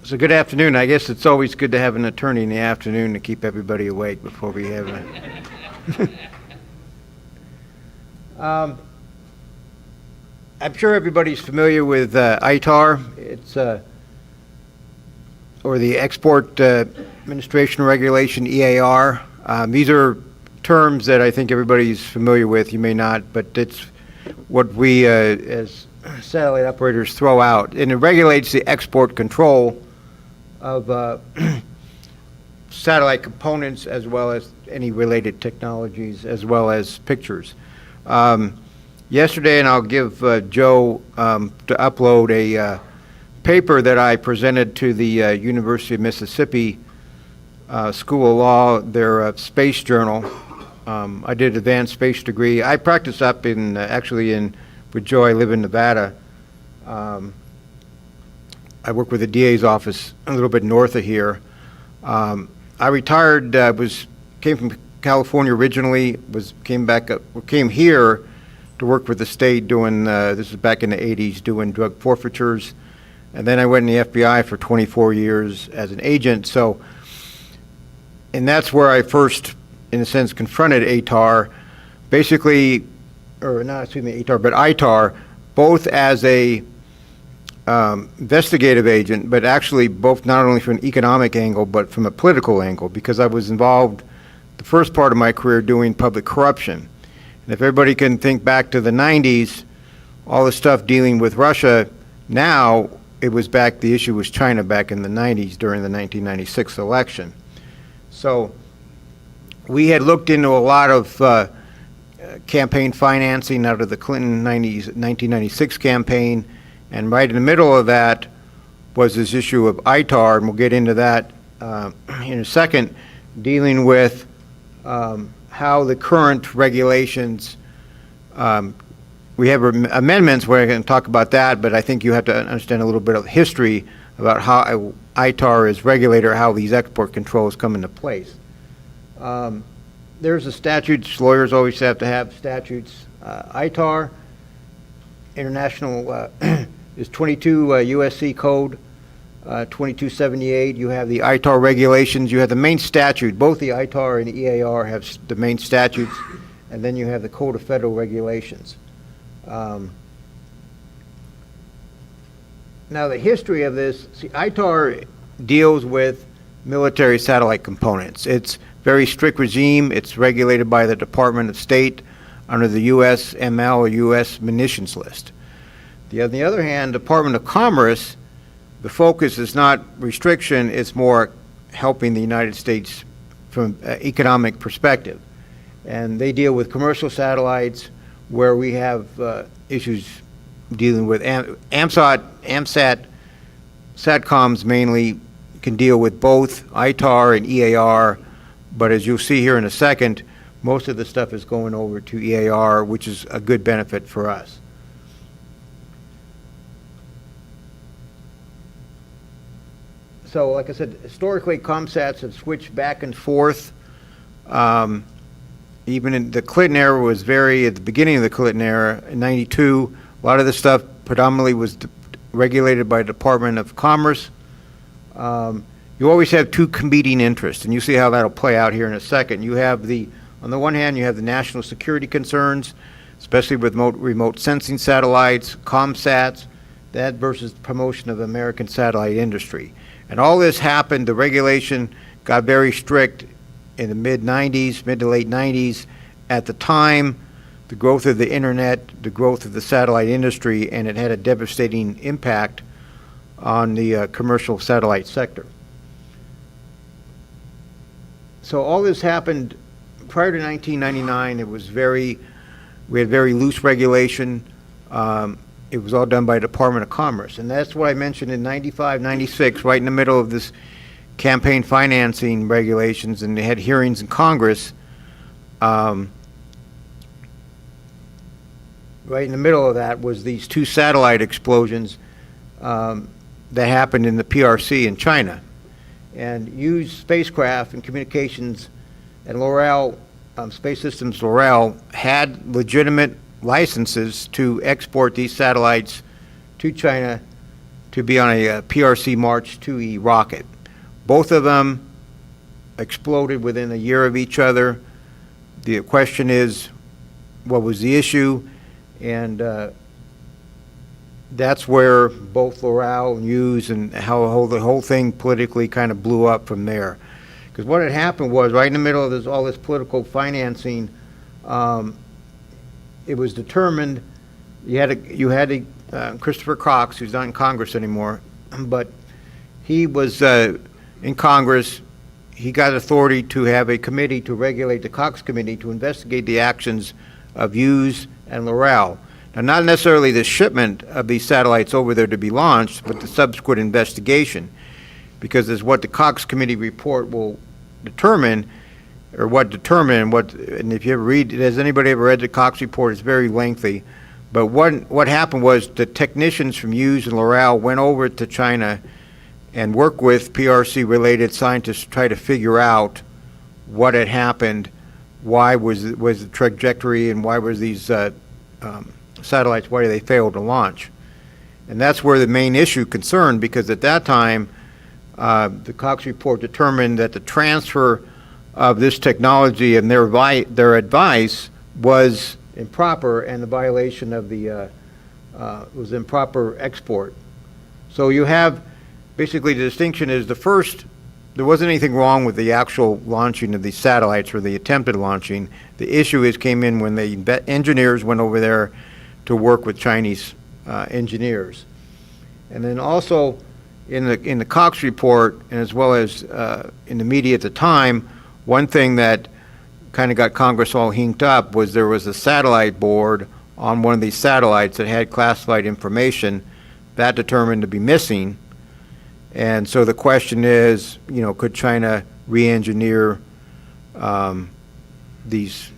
So good afternoon. I guess it's always good to have an attorney in the afternoon to keep everybody awake before we have a... I'm sure everybody's familiar with ITAR. It's or the Export Administration Regulation, EAR. These are terms that I think everybody's familiar with. You may not, but it's what we as satellite operators throw out, and it regulates the export control of satellite components as well as any related technologies as well as pictures. Yesterday, and I'll give Joe to upload a paper that I presented to the University of Mississippi School of Law, their space journal. I did an advanced space degree. I practice up in, with Joe, I live in Nevada. I work with the DA's office a little bit north of here. I retired, came from California originally, came here to work with the state doing, this is back in the 80s, doing drug forfeitures. And then I went in the FBI for 24 years as an agent. So, and that's where I first, in a sense, confronted ATAR, basically, or not, excuse me, ATAR, but ITAR, both as a investigative agent, but actually both not only from an economic angle, but from a political angle, because I was involved the first part of my career doing public corruption. And if everybody can think back to the 90s, all the stuff dealing with Russia, now it was back, the issue was China back in the 90s during the 1996 election. So we had looked into a lot of campaign financing out of the Clinton 1996 campaign, and right in the middle of that was this issue of ITAR, and we'll get into that in a second, dealing with how the current regulations, we have amendments where I can talk about that, but I think you have to understand a little bit of history about how ITAR is regulated, how these export controls come into place. There's a statute, lawyers always have to have statutes. ITAR, international, is 22 USC code 2278. You have the ITAR regulations. You have the main statute. Both the ITAR and the EAR have the main statutes, and then you have the Code of Federal Regulations. Now, the history of this, see, ITAR deals with military satellite components. It's very strict regime. It's regulated by the Department of State under the USML or U.S. munitions list. On the other hand, Department of Commerce, the focus is not restriction, it's more helping the United States from an economic perspective. And they deal with commercial satellites where we have issues dealing with AMSAT, SATCOMs mainly can deal with both ITAR and EAR, but as you'll see here in a second, most of the stuff is going over to EAR, which is a good benefit for us. So, like I said, historically, ComSats have switched back and forth. Even in the Clinton era was at the beginning of the Clinton era, in '92, a lot of this stuff predominantly was regulated by the Department of Commerce. You always have two competing interests, and you see how that'll play out here in a second. You have on the one hand, you have the national security concerns, especially with remote sensing satellites, ComSats, that versus the promotion of the American satellite industry. And all this happened, the regulation got very strict in the mid to late 90s. At the time, the growth of the internet, the growth of the satellite industry, and it had a devastating impact on the commercial satellite sector. So all this happened prior to 1999. We had very loose regulation. It was all done by the Department of Commerce. And that's what I mentioned in 95, 96, right in the middle of this campaign financing regulations, and they had hearings in Congress. Right in the middle of that was these two satellite explosions that happened in the PRC in China. And used spacecraft and communications, and L'Oreal, Space Systems L'Oreal, had legitimate licenses to export these satellites to China to be on a PRC March 2E rocket. Both of them exploded within a year of each other. The question is, what was the issue? And that's where both Loral and Hughes and how the whole thing politically kind of blew up from there. Because what had happened was, right in the middle of this, all this political financing, it was determined you had Christopher Cox, who's not in Congress anymore, but he was in Congress. He got authority to have a committee to regulate, the Cox Committee, to investigate the actions of Hughes and Loral. Now, not necessarily the shipment of these satellites over there to be launched, but the subsequent investigation, because as what the Cox Committee report will determine, or what determined, and if you ever read, has anybody ever read the Cox report? It's very lengthy. But what happened was the technicians from Hughes and Loral went over to China and worked with PRC-related scientists to try to figure out what had happened, why was the trajectory, and why was these satellites, why did they fail to launch? And that's where the main issue concerned, because at that time, the Cox report determined that the transfer of this technology and their advice was improper, and the violation of the was improper export. So you have basically the distinction is there wasn't anything wrong with the actual launching of these satellites or the attempted launching. The issue came in when the engineers went over there to work with Chinese engineers. And then also in the Cox report, and as well as in the media at the time, one thing that kind of got Congress all hinked up was there was a satellite board on one of these satellites that had classified information that determined to be missing. And so the question is, could China re-engineer these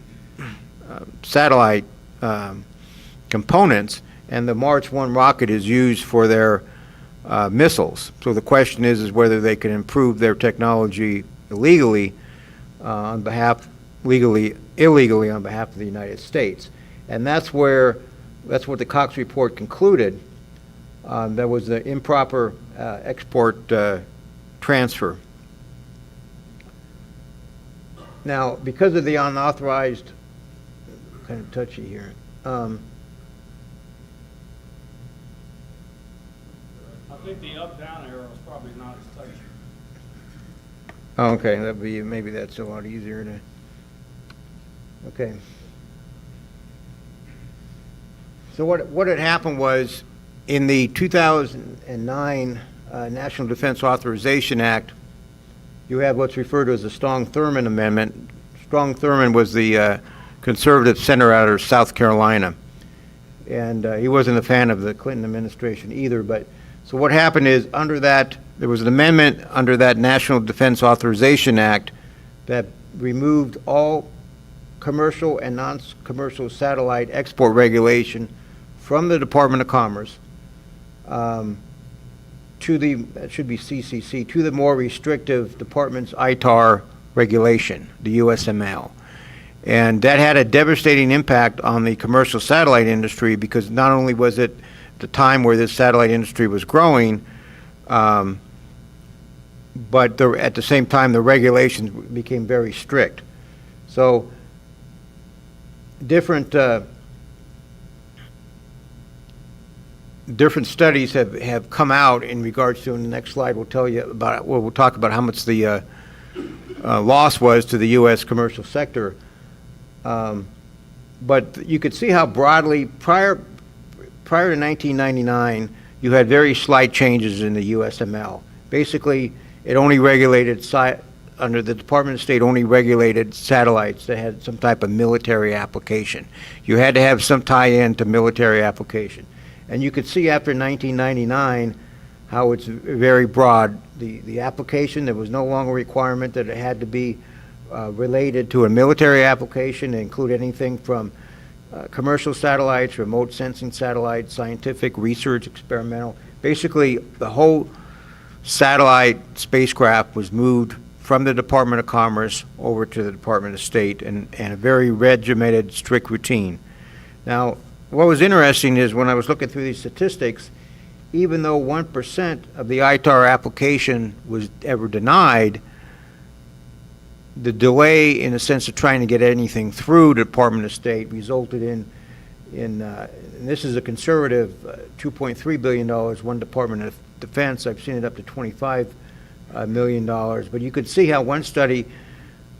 satellite components? And the March 1 rocket is used for their missiles. So the question is whether they can improve their technology illegally illegally on behalf of the United States. And that's what the Cox report concluded. There was the improper export transfer. Now, because of the unauthorized, kind of touchy here. I think the up-down arrow is probably not as touchy. Oh, okay, maybe that's a lot easier to. Okay. So what had happened was, in the 2009 National Defense Authorization Act, you have what's referred to as the Strong-Thurman Amendment. Strong-Thurman was the conservative senator out of South Carolina, and he wasn't a fan of the Clinton administration either. But so what happened is, under that, there was an amendment under that National Defense Authorization Act that removed all commercial and non-commercial satellite export regulation from the Department of Commerce to that should be CCC, to the more restrictive department's ITAR regulation, the USML. And that had a devastating impact on the commercial satellite industry, because not only was it the time where this satellite industry was growing, but at the same time the regulations became very strict. So different studies have come out in regards to, and the next slide will tell you about, well, we'll talk about how much the loss was to the U.S. commercial sector. But you could see how broadly, prior to 1999, you had very slight changes in the USML. Basically, it only regulated, under the Department of State, only regulated satellites that had some type of military application. You had to have some tie-in to military application. And you could see after 1999 how it's very broad. The application, there was no longer a requirement that it had to be related to a military application. It included anything from commercial satellites, remote sensing satellites, scientific research, experimental. Basically, the whole satellite spacecraft was moved from the Department of Commerce over to the Department of State, and a very regimented, strict routine. Now, what was interesting is when I was looking through these statistics, even though 1% of the ITAR application was ever denied, the delay in the sense of trying to get anything through the Department of State resulted in and this is a conservative $2.3 billion, one Department of Defense. I've seen it up to $25 million. But you could see how one study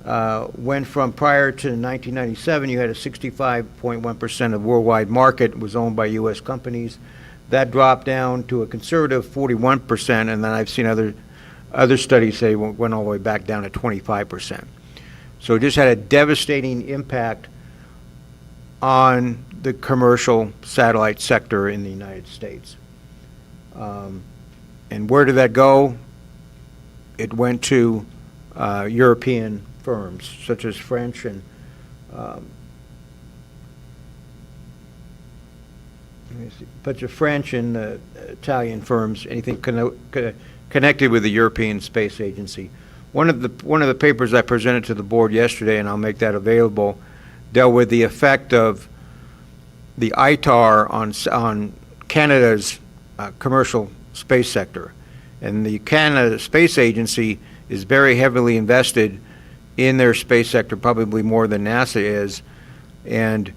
went from prior to 1997, you had a 65.1% of worldwide market was owned by U.S. companies. That dropped down to a conservative 41%, and then I've seen other studies say went all the way back down to 25%. So it just had a devastating impact on the commercial satellite sector in the United States. And where did that go? It went to European firms such as French and Italian firms, anything connected with the European Space Agency. One of the papers I presented to the board yesterday, and I'll make that available, dealt with the effect of the ITAR on Canada's commercial space sector. And the Canada Space Agency is very heavily invested in their space sector, probably more than NASA is, and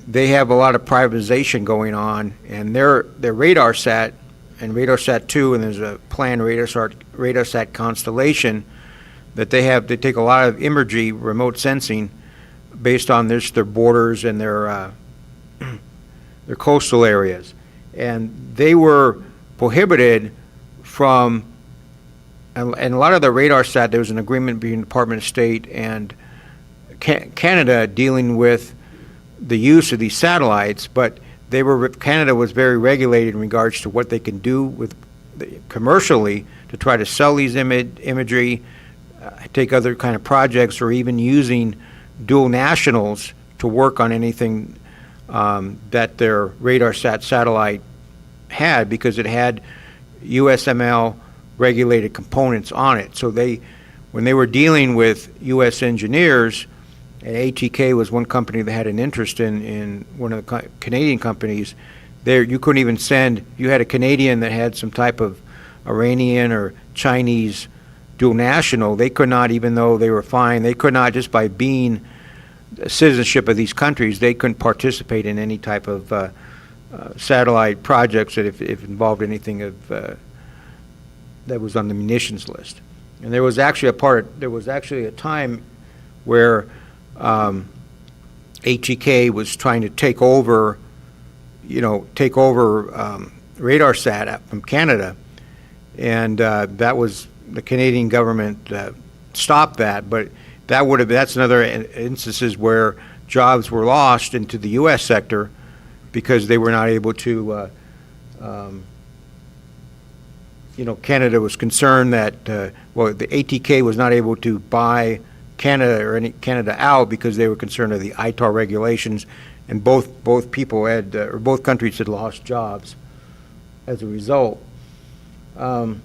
they have a lot of privatization going on, and their RadarSat and RadarSat-2, and there's a planned RadarSat constellation that they have. They take a lot of imagery, remote sensing, based on their borders and their coastal areas. And they were prohibited from, and a lot of the RadarSat, there was an agreement between the Department of State and Canada dealing with the use of these satellites, but Canada was very regulated in regards to what they can do with commercially to try to sell these imagery, take other kind of projects, or even using dual nationals to work on anything that their RadarSat satellite had, because it had USML regulated components on it. So when they were dealing with U.S. engineers, and ATK was one company that had an interest in one of the Canadian companies, you couldn't even send, you had a Canadian that had some type of Iranian or Chinese dual national, they could not, even though they were fine, they could not, just by being citizenship of these countries, they couldn't participate in any type of satellite projects that if involved anything of that was on the munitions list. And there was actually a time where ATK was trying to take over RadarSat from Canada, and that was, the Canadian government stopped that, but that's another instances where jobs were lost into the U.S. sector because they were not able to, Canada was concerned that, the ATK was not able to buy Canada or any Canada out because they were concerned of the ITAR regulations, and both countries had lost jobs as a result. So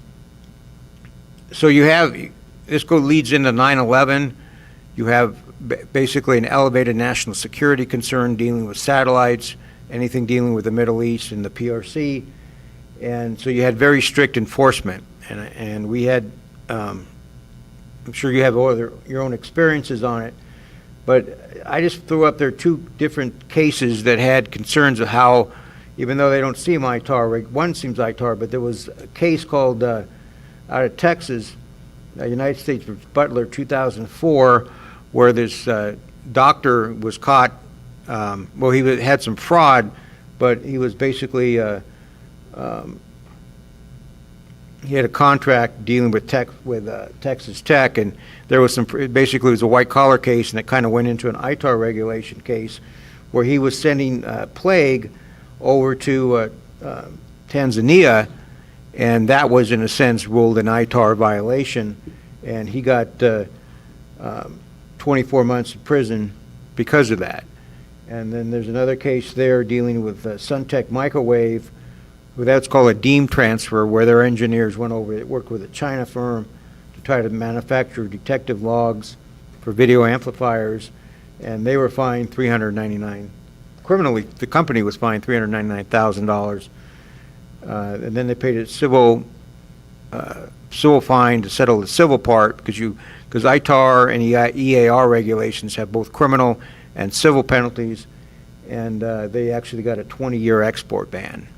you have, this leads into 9/11. You have basically an elevated national security concern dealing with satellites, anything dealing with the Middle East and the PRC, and so you had very strict enforcement, and we had. I'm sure you have your own experiences on it, but I just threw up there two different cases that had concerns of how, even though they don't seem ITAR, one seems ITAR, but there was a case called out of Texas, United States v. Butler, 2004, where this doctor was caught, he had some fraud, but he was basically, he had a contract dealing with Texas Tech, and there was basically it was a white-collar case, and it kind of went into an ITAR regulation case where he was sending plague over to Tanzania, and that was, in a sense, ruled an ITAR violation, and he got 24 months in prison because of that. And then there's another case there dealing with Suntech Microwave, that's called a deemed transfer, where their engineers went over, worked with a China firm to try to manufacture detective logs for video amplifiers, and they were fined criminally, the company was fined $399,000 And then they paid a civil fine to settle the civil part, because ITAR and EAR regulations have both criminal and civil penalties, and they actually got a 20-year export ban,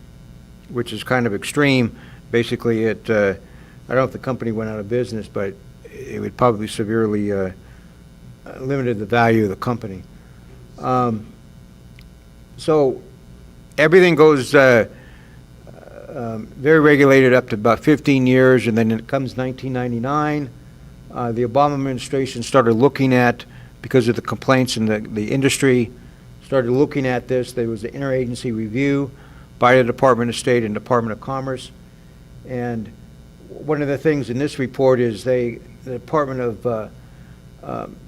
which is kind of extreme. Basically, I don't know if the company went out of business, but it would probably severely limited the value of the company. So everything goes very regulated up to about 15 years, and then it comes 1999. The Obama administration started looking at, because of the complaints in the industry, started looking at this. There was an interagency review by the Department of State and Department of Commerce. And one of the things in this report is the Department of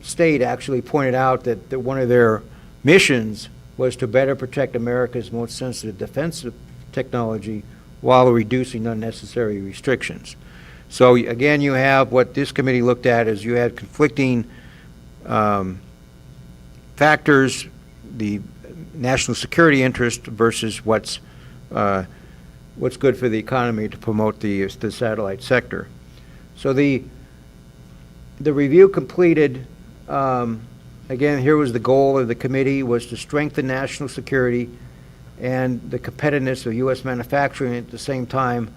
State actually pointed out that one of their missions was to better protect America's most sensitive defensive technology while reducing unnecessary restrictions. So again, you have what this committee looked at is you had conflicting factors, the national security interest versus what's good for the economy to promote the satellite sector. So the review completed. Again, here was the goal of the committee, was to strengthen national security and the competitiveness of U.S. manufacturing, at the same time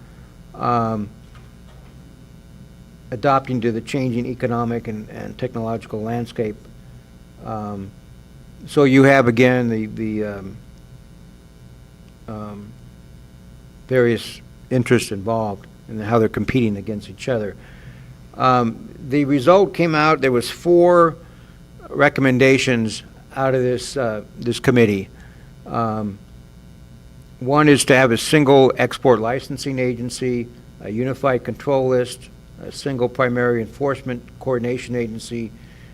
adopting to the changing economic and technological landscape. So you have, again, the various interests involved and how they're competing against each other. The result came out, there was 4 recommendations out of this committee. One is to have a single export licensing agency, a unified control list, a single primary enforcement coordination agency,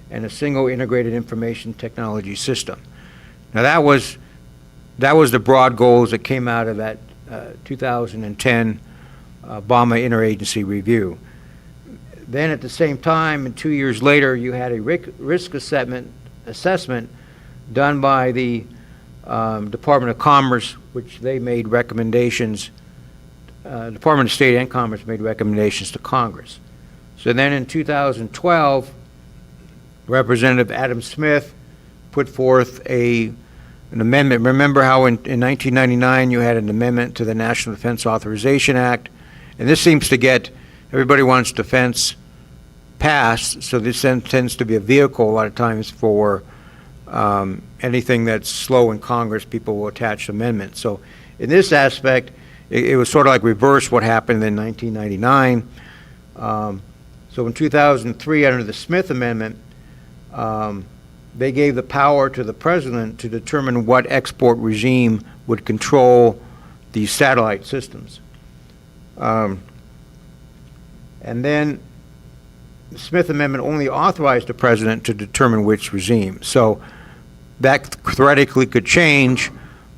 and a single integrated information technology system. Now that was the broad goals that came out of that 2010 Obama interagency review. Then at the same time, and 2 years later, you had a risk assessment done by the Department of Commerce, which they made recommendations. Department of State and Commerce made recommendations to Congress. So then in 2012, Representative Adam Smith put forth an amendment. Remember how in 1999 you had an amendment to the National Defense Authorization Act, and this seems to get, everybody wants defense passed, so this then tends to be a vehicle a lot of times for anything that's slow in Congress. People will attach amendments. So in this aspect, it was sort of like reverse what happened in 1999. So in 2003, under the Smith Amendment, they gave the power to the president to determine what export regime would control these satellite systems. And then the Smith Amendment only authorized the president to determine which regime. So that theoretically could change,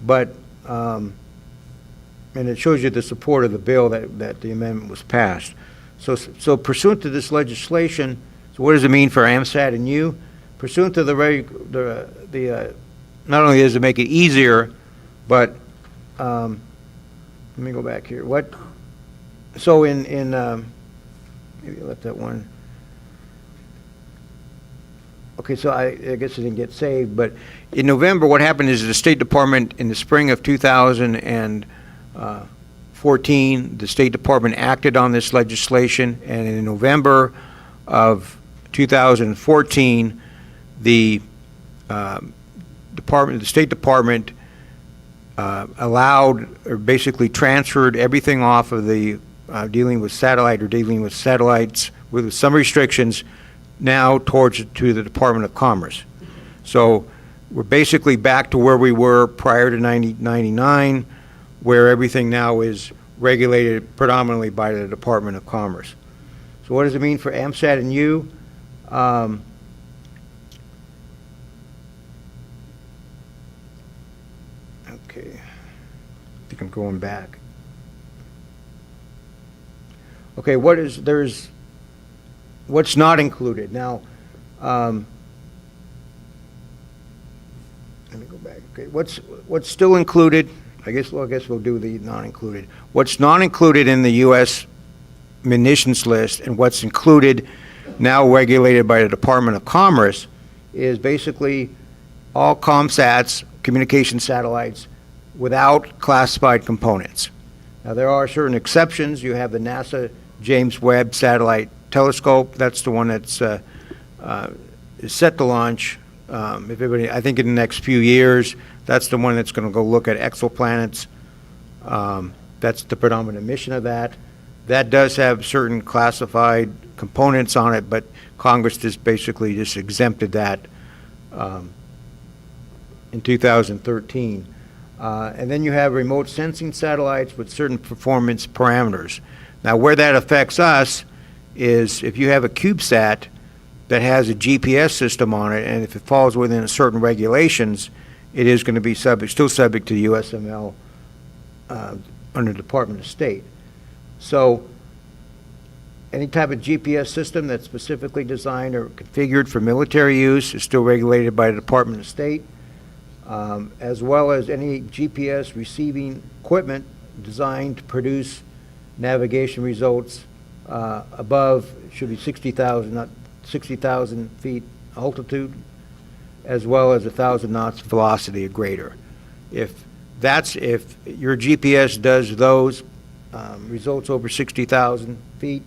but, and it shows you the support of the bill that the amendment was passed. So pursuant to this legislation, so what does it mean for AMSAT and you? Pursuant to not only does it make it easier, but let me go back here. So maybe I left that one. Okay, so I guess it didn't get saved, but in November, what happened is the State Department, in the spring of 2014, the State Department acted on this legislation, and in November of 2014, the State Department allowed, or basically transferred everything off of the dealing with satellite or dealing with satellites with some restrictions now to the Department of Commerce. So we're basically back to where we were prior to 1999, where everything now is regulated predominantly by the Department of Commerce. So what does it mean for AMSAT and you? Okay, I think I'm going back. Okay, what's not included? Now, let me go back. Okay, what's still included I guess we'll do the non-included. What's non-included in the U.S. munitions list and what's included, now regulated by the Department of Commerce, is basically all COMSATs, communication satellites, without classified components. Now, there are certain exceptions. You have the NASA James Webb Satellite Telescope. That's the one that's is set to launch. If everybody, I think in the next few years, that's the one that's going to go look at exoplanets. That's the predominant mission of that. That does have certain classified components on it, but Congress just basically just exempted that in 2013. And then you have remote sensing satellites with certain performance parameters. Now, where that affects us is if you have a CubeSat that has a GPS system on it, and if it falls within certain regulations, it is going to be still subject to the USML under the Department of State. So any type of GPS system that's specifically designed or configured for military use is still regulated by the Department of State, as well as any GPS receiving equipment designed to produce navigation results above, should be 60,000, not 60,000 feet altitude, as well as 1,000 knots velocity or greater. If your GPS does those results over 60,000 feet,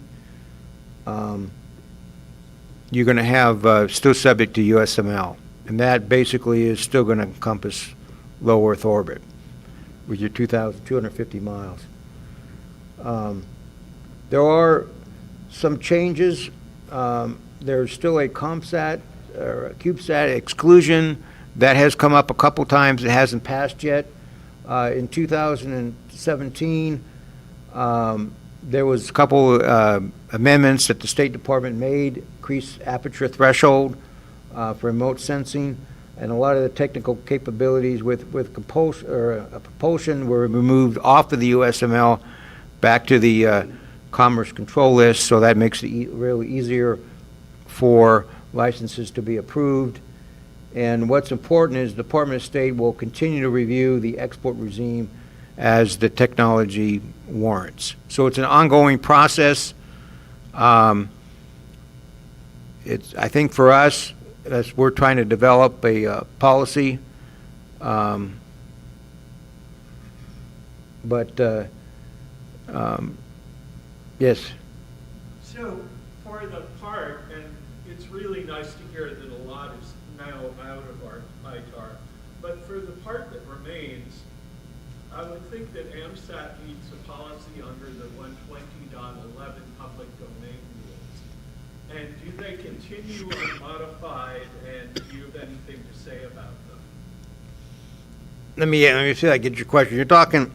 you're going to have still subject to USML, and that basically is still going to encompass low Earth orbit with your 2,250 miles. There are some changes. There's still a COMSAT or a CubeSat exclusion that has come up a couple times. It hasn't passed yet. In 2017, there was a couple amendments that the State Department made, increased aperture threshold for remote sensing, and a lot of the technical capabilities with propulsion were removed off of the USML back to the Commerce Control List, so that makes it really easier for licenses to be approved. And what's important is the Department of State will continue to review the export regime as the technology warrants. So it's an ongoing process. I think for us, as we're trying to develop a policy, yes. So for the part, and it's really nice to hear that a lot is now out of our ITAR, but for the part that remains, I would think that AMSAT needs a policy under the 120.11 public domain rules. And do they continue unmodified, and do you have anything to say about them? Let me see if I get your question. You're talking,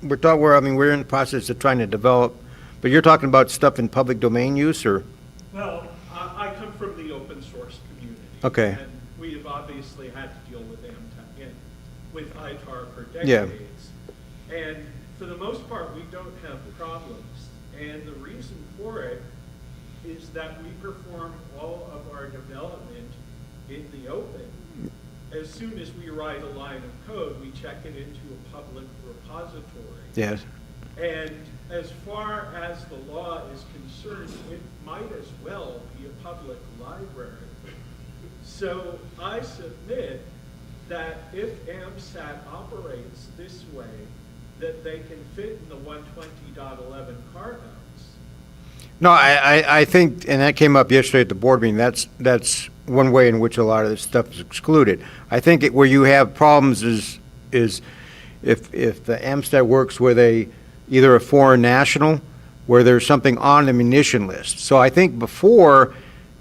we're in the process of trying to develop, but you're talking about stuff in public domain use, or? Well, I come from the open source community. Okay. And we have obviously had to deal with with ITAR for decades. Yeah. And for the most part, we don't have problems. And the reason for it is that we perform all of our development in the open. As soon as we write a line of code, we check it into a public repository. Yes. And as far as the law is concerned, it might as well be a public library. So I submit that if AMSAT operates this way, that they can fit in the 120.11 carve-outs. No, I think, and that came up yesterday at the board meeting, that's one way in which a lot of this stuff is excluded. I think where you have problems is if the AMSAT works with either a foreign national, where there's something on the munition list. So I think before,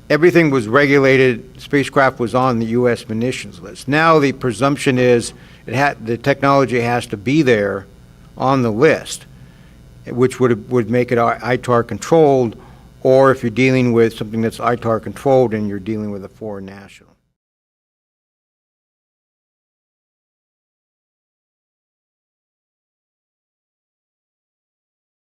everything was regulated, spacecraft was on the U.S. munitions list. Now the presumption is the technology has to be there on the list, which would make it ITAR controlled, or if you're dealing with something that's ITAR controlled and you're dealing with a foreign national.